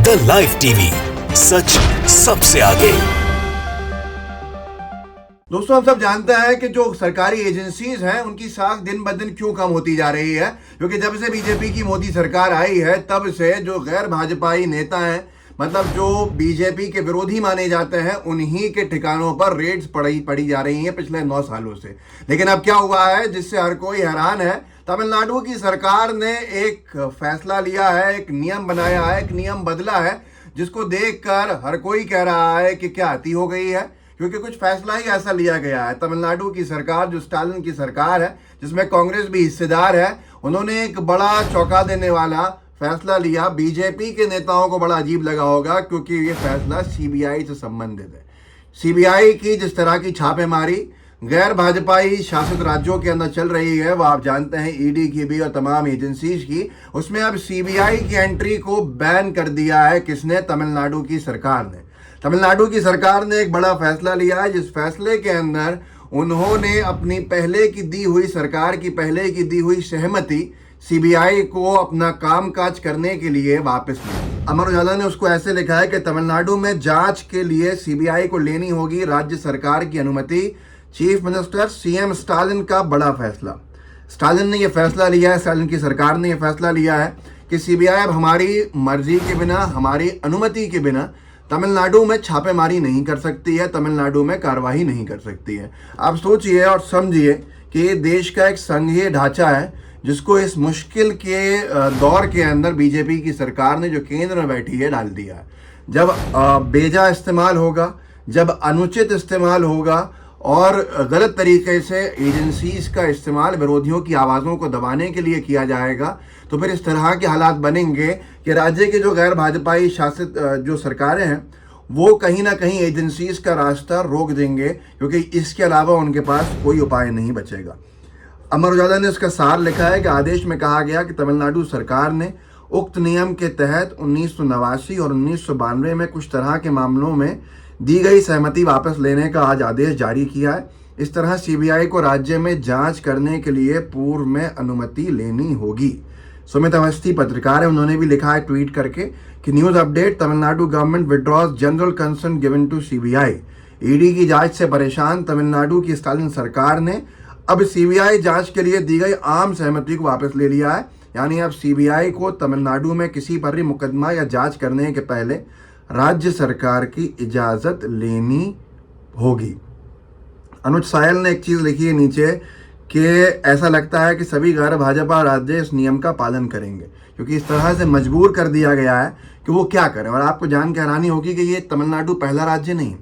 The live TV, सच सबसे आगे। दोस्तों, हम सब जानते हैं कि जो सरकारी एजेंसीज हैं उनकी साख दिन ब दिन क्यों कम होती जा रही है, क्योंकि जब से बीजेपी की मोदी सरकार आई है तब से जो गैर भाजपाई नेता हैं, मतलब जो बीजेपी के विरोधी माने जाते हैं, उन्हीं के ठिकानों पर रेड्स पड़ी जा रही हैं पिछले 9 सालों से। लेकिन अब क्या हुआ है जिससे हर कोई हैरान है। तमिलनाडु की सरकार ने एक फैसला लिया है, एक नियम बनाया है, एक नियम बदला है, जिसको देखकर हर कोई कह रहा है कि क्या अति हो गई है, क्योंकि कुछ फैसला ही ऐसा लिया गया है। तमिलनाडु की सरकार, जो स्टालिन की सरकार है, जिसमें कांग्रेस भी हिस्सेदार है, उन्होंने एक बड़ा चौंका देने वाला फैसला लिया। बीजेपी के नेताओं को बड़ा अजीब लगा होगा, क्योंकि ये फैसला सीबीआई से संबंधित है। सीबीआई की जिस तरह की छापेमारी गैर भाजपाई शासित राज्यों के अंदर चल रही है, वो आप जानते हैं, ईडी की भी और तमाम एजेंसीज की, उसमें अब सीबीआई की एंट्री को बैन कर दिया है। किसने? तमिलनाडु की सरकार ने। तमिलनाडु की सरकार ने एक बड़ा फैसला लिया है, जिस फैसले के अंदर उन्होंने अपनी सरकार की पहले की दी हुई सहमति सीबीआई को अपना कामकाज करने के लिए वापस ली। अमर उजाला ने उसको ऐसे लिखा है कि तमिलनाडु में जांच के लिए सीबीआई को लेनी होगी राज्य सरकार की अनुमति। चीफ मिनिस्टर सीएम स्टालिन का बड़ा फैसला। स्टालिन ने यह फैसला लिया है, स्टालिन की सरकार ने यह फैसला लिया है कि सीबीआई अब हमारी मर्जी के बिना, हमारी अनुमति के बिना तमिलनाडु में छापेमारी नहीं कर सकती है, तमिलनाडु में कार्रवाई नहीं कर सकती है। आप सोचिए और समझिए कि ये देश का एक संघीय ढांचा है, जिसको इस मुश्किल के दौर के अंदर बीजेपी की सरकार ने, जो केंद्र में बैठी है, डाल दिया है। जब बेजा इस्तेमाल होगा, जब अनुचित इस्तेमाल होगा और गलत तरीके से एजेंसीज का इस्तेमाल विरोधियों की आवाज़ों को दबाने के लिए किया जाएगा, तो फिर इस तरह के हालात बनेंगे कि राज्य के जो गैर भाजपाई शासित जो सरकारें हैं, वो कहीं ना कहीं एजेंसीज का रास्ता रोक देंगे, क्योंकि इसके अलावा उनके पास कोई उपाय नहीं बचेगा। अमर उजाला ने इसका सार लिखा है कि आदेश में कहा गया कि तमिलनाडु सरकार ने उक्त नियम के तहत 1989 और 1992 में कुछ तरह के मामलों में दी गई सहमति वापस लेने का आज आदेश जारी किया है। इस तरह सीबीआई को राज्य में जांच करने के लिए पूर्व में अनुमति लेनी होगी। सुमित अवस्थी पत्रकार है, उन्होंने भी लिखा है ट्वीट करके कि news update, Tamil Nadu government withdraws general consent given to CBI. ED की जांच से परेशान तमिलनाडु की स्टालिन सरकार ने अब सीबीआई जांच के लिए दी गई आम सहमति को वापस ले लिया है। यानी अब सीबीआई को तमिलनाडु में किसी पर भी मुकदमा या जांच करने के पहले राज्य सरकार की इजाजत लेनी होगी। अनुज सायल ने एक चीज लिखी है नीचे कि ऐसा लगता है कि सभी गैर भाजपा राज्य इस नियम का पालन करेंगे, क्योंकि इस तरह से मजबूर कर दिया गया है कि वो क्या करें। और आपको जान के हैरानी होगी कि ये तमिलनाडु पहला राज्य नहीं।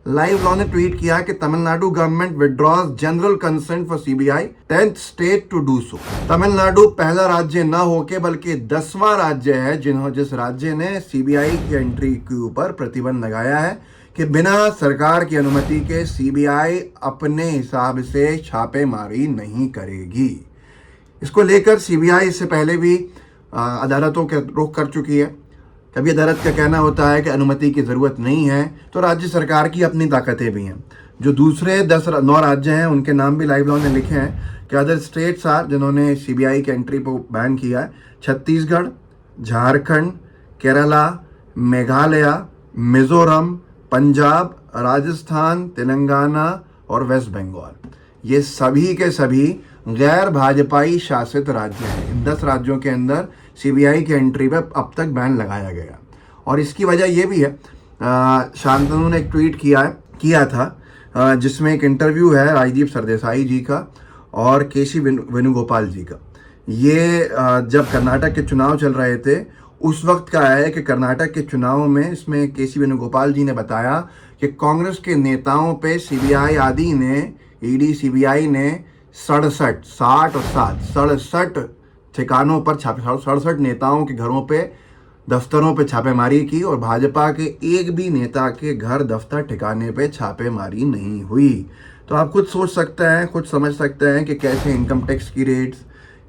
लाइव लॉ ने ट्वीट किया कि Tamil Nadu government withdraws general consent for CBI, 10th state to do so. Tamil Nadu पहला राज्य न होके बल्कि 10वां राज्य है जिस राज्य ने सीबीआई की एंट्री के ऊपर प्रतिबंध लगाया है कि बिना सरकार की अनुमति के सीबीआई अपने हिसाब से छापेमारी नहीं करेगी। इसको लेकर सीबीआई इससे पहले भी अदालतों के रुख कर चुकी है। कभी अदालत का कहना होता है कि अनुमति की ज़रूरत नहीं है, तो राज्य सरकार की अपनी ताकतें भी हैं। जो दूसरे 9 राज्य हैं, उनके नाम भी लाइव लॉ ने लिखे हैं कि अदर स्टेट्स आर, जिन्होंने सीबीआई की एंट्री को बैन किया है: छत्तीसगढ़, झारखंड, केरला, मेघालय, मिजोरम, पंजाब, राजस्थान, तेलंगाना और वेस्ट बंगाल। ये सभी के सभी गैर भाजपाई शासित राज्य हैं। इन 10 राज्यों के अंदर सीबीआई की एंट्री पर अब तक बैन लगाया गया। और इसकी वजह यह भी है, शांतनु ने एक ट्वीट किया था जिसमें एक इंटरव्यू है राजदीप सरदेसाई जी का और केसी वेणुगोपाल जी का। ये जब कर्नाटक के चुनाव चल रहे थे उस वक्त का है कि कर्नाटक के चुनाव में इसमें केसी वेणुगोपाल जी ने बताया कि कांग्रेस के नेताओं पे सीबीआई आदि ने, ईडी सीबीआई ने 67 ठिकानों पर 67 नेताओं के घरों पे, दफ्तरों पे छापेमारी की, और भाजपा के एक भी नेता के घर, दफ्तर, ठिकाने पे छापेमारी नहीं हुई। तो आप खुद सोच सकते हैं, खुद समझ सकते हैं कि कैसे इनकम टैक्स की रेट्स,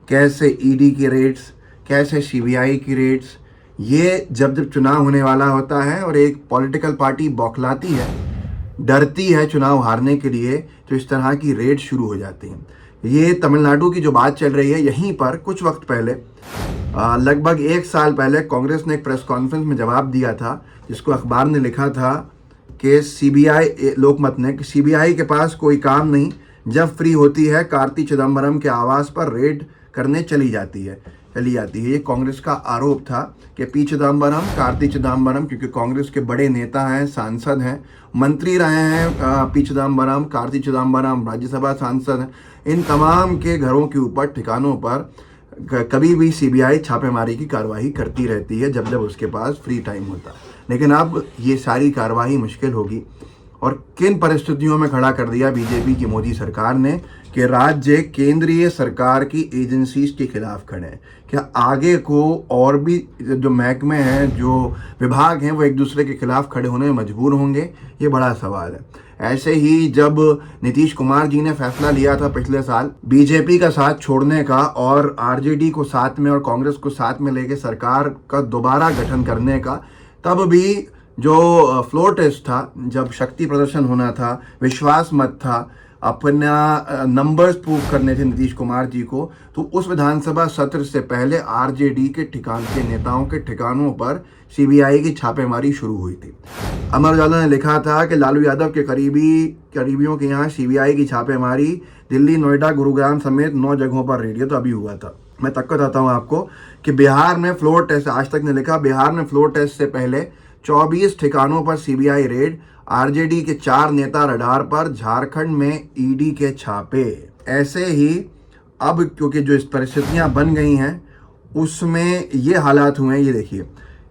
कैसे ईडी की रेट्स, कैसे सीबीआई की रेट्स, ये जब चुनाव होने वाला होता है और एक पॉलिटिकल पार्टी बौखलाती है, डरती है चुनाव हारने के लिए, तो इस तरह की रेड शुरू हो जाती हैं। ये तमिलनाडु की जो बात चल रही है, यहीं पर कुछ वक्त पहले लगभग 1 साल पहले कांग्रेस ने एक प्रेस कॉन्फ्रेंस में जवाब दिया था, जिसको अखबार ने लिखा था कि सीबीआई, लोकमत ने, कि सीबीआई के पास कोई काम नहीं, जब फ्री होती है कार्ति चिदम्बरम के आवास पर रेड करने चली जाती है। ये कांग्रेस का आरोप था कि पी चिदम्बरम, कार्ति चिदम्बरम, क्योंकि कांग्रेस के बड़े नेता हैं, सांसद हैं, मंत्री रहे हैं, पी चिदम्बरम, कार्ति चिदम्बरम राज्यसभा सांसद हैं, इन तमाम के घरों के ऊपर, ठिकानों पर कभी भी सीबीआई छापेमारी की कार्रवाई करती रहती है जब जब उसके पास फ्री टाइम होता है। लेकिन अब ये सारी कार्रवाई मुश्किल होगी। और किन परिस्थितियों में खड़ा कर दिया बीजेपी की मोदी सरकार ने कि राज्य केंद्रीय सरकार की एजेंसीज के खिलाफ खड़े हैं। क्या आगे को और भी जो महकमे हैं, जो विभाग हैं, वो एक दूसरे के खिलाफ खड़े होने में मजबूर होंगे? ये बड़ा सवाल है। ऐसे ही जब नीतीश कुमार जी ने फैसला लिया था पिछले साल बीजेपी का साथ छोड़ने का और आरजेडी को साथ में और कांग्रेस को साथ में लेके सरकार का दोबारा गठन करने का, तब भी जो फ्लोर टेस्ट था, जब शक्ति प्रदर्शन होना था, विश्वास मत था, अपना नंबर्स प्रूव करने थे नीतीश कुमार जी को, तो उस विधानसभा सत्र से पहले आरजेडी के नेताओं के ठिकानों पर सीबीआई की छापेमारी शुरू हुई थी। अमर उजाला ने लिखा था कि लालू यादव के करीबियों के यहाँ सीबीआई की छापेमारी, दिल्ली, नोएडा, गुरुग्राम समेत 9 जगहों पर रेड। तो अभी हुआ था। मैं तक बताता हूँ आपको कि बिहार में फ्लोर टेस्ट, आज तक ने लिखा, बिहार में फ्लोर टेस्ट से पहले 24 ठिकानों पर सीबीआई रेड, आरजेडी के 4 नेता रडार पर, झारखंड में ईडी के छापे। ऐसे ही अब क्योंकि जो इस परिस्थितियां बन गई हैं उसमें ये हालात हुए हैं। ये देखिए,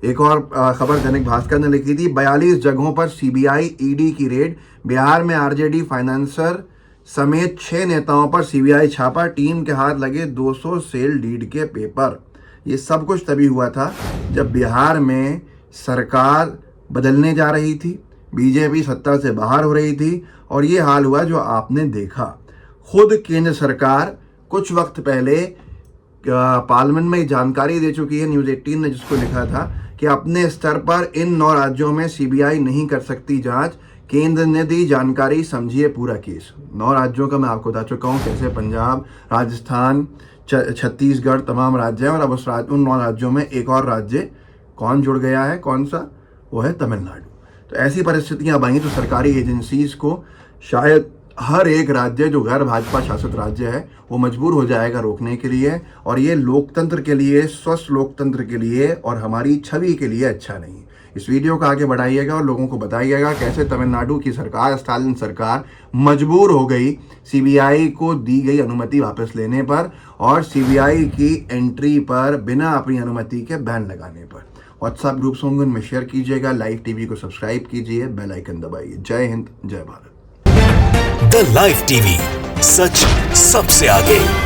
एक और खबर दैनिक भास्कर ने लिखी थी, 42 जगहों पर सीबीआई ईडी की रेड, बिहार में आरजेडी फाइनेंसर समेत 6 नेताओं पर सीबीआई छापा, टीम के हाथ लगे 200 सेल डीड के पेपर। ये सब कुछ तभी हुआ था जब बिहार में सरकार बदलने जा रही थी, बीजेपी सत्ता से बाहर हो रही थी, और ये हाल हुआ जो आपने देखा। खुद केंद्र सरकार कुछ वक्त पहले पार्लियामेंट में जानकारी दे चुकी है, न्यूज़ 18 ने जिसको लिखा था कि अपने स्तर पर इन 9 राज्यों में सीबीआई नहीं कर सकती जांच, केंद्र ने दी जानकारी, समझिए पूरा केस। 9 राज्यों का मैं आपको बता चुका हूँ, कैसे पंजाब, राजस्थान, छत्तीसगढ़ तमाम राज्य हैं, और अब उन 9 राज्यों में एक और राज्य कौन जुड़ गया है, कौन सा? वो है तमिलनाडु। तो ऐसी परिस्थितियां बनी तो सरकारी एजेंसीज को शायद हर एक राज्य जो गैर भाजपा शासित राज्य है वो मजबूर हो जाएगा रोकने के लिए, और ये लोकतंत्र के लिए, स्वस्थ लोकतंत्र के लिए और हमारी छवि के लिए अच्छा नहीं। इस वीडियो को आगे बढ़ाइएगा और लोगों को बताइएगा कैसे तमिलनाडु की सरकार, स्टालिन सरकार, मजबूर हो गई सीबीआई को दी गई अनुमति वापस लेने पर और सीबीआई की एंट्री पर बिना अपनी अनुमति के बैन लगाने पर। व्हाट्सएप ग्रुप्स होंगे, उनमें शेयर कीजिएगा, लाइव टीवी को सब्सक्राइब कीजिए, बेल आइकन दबाइए। जय हिंद, जय भारत। द लाइव टीवी, सच सबसे आगे।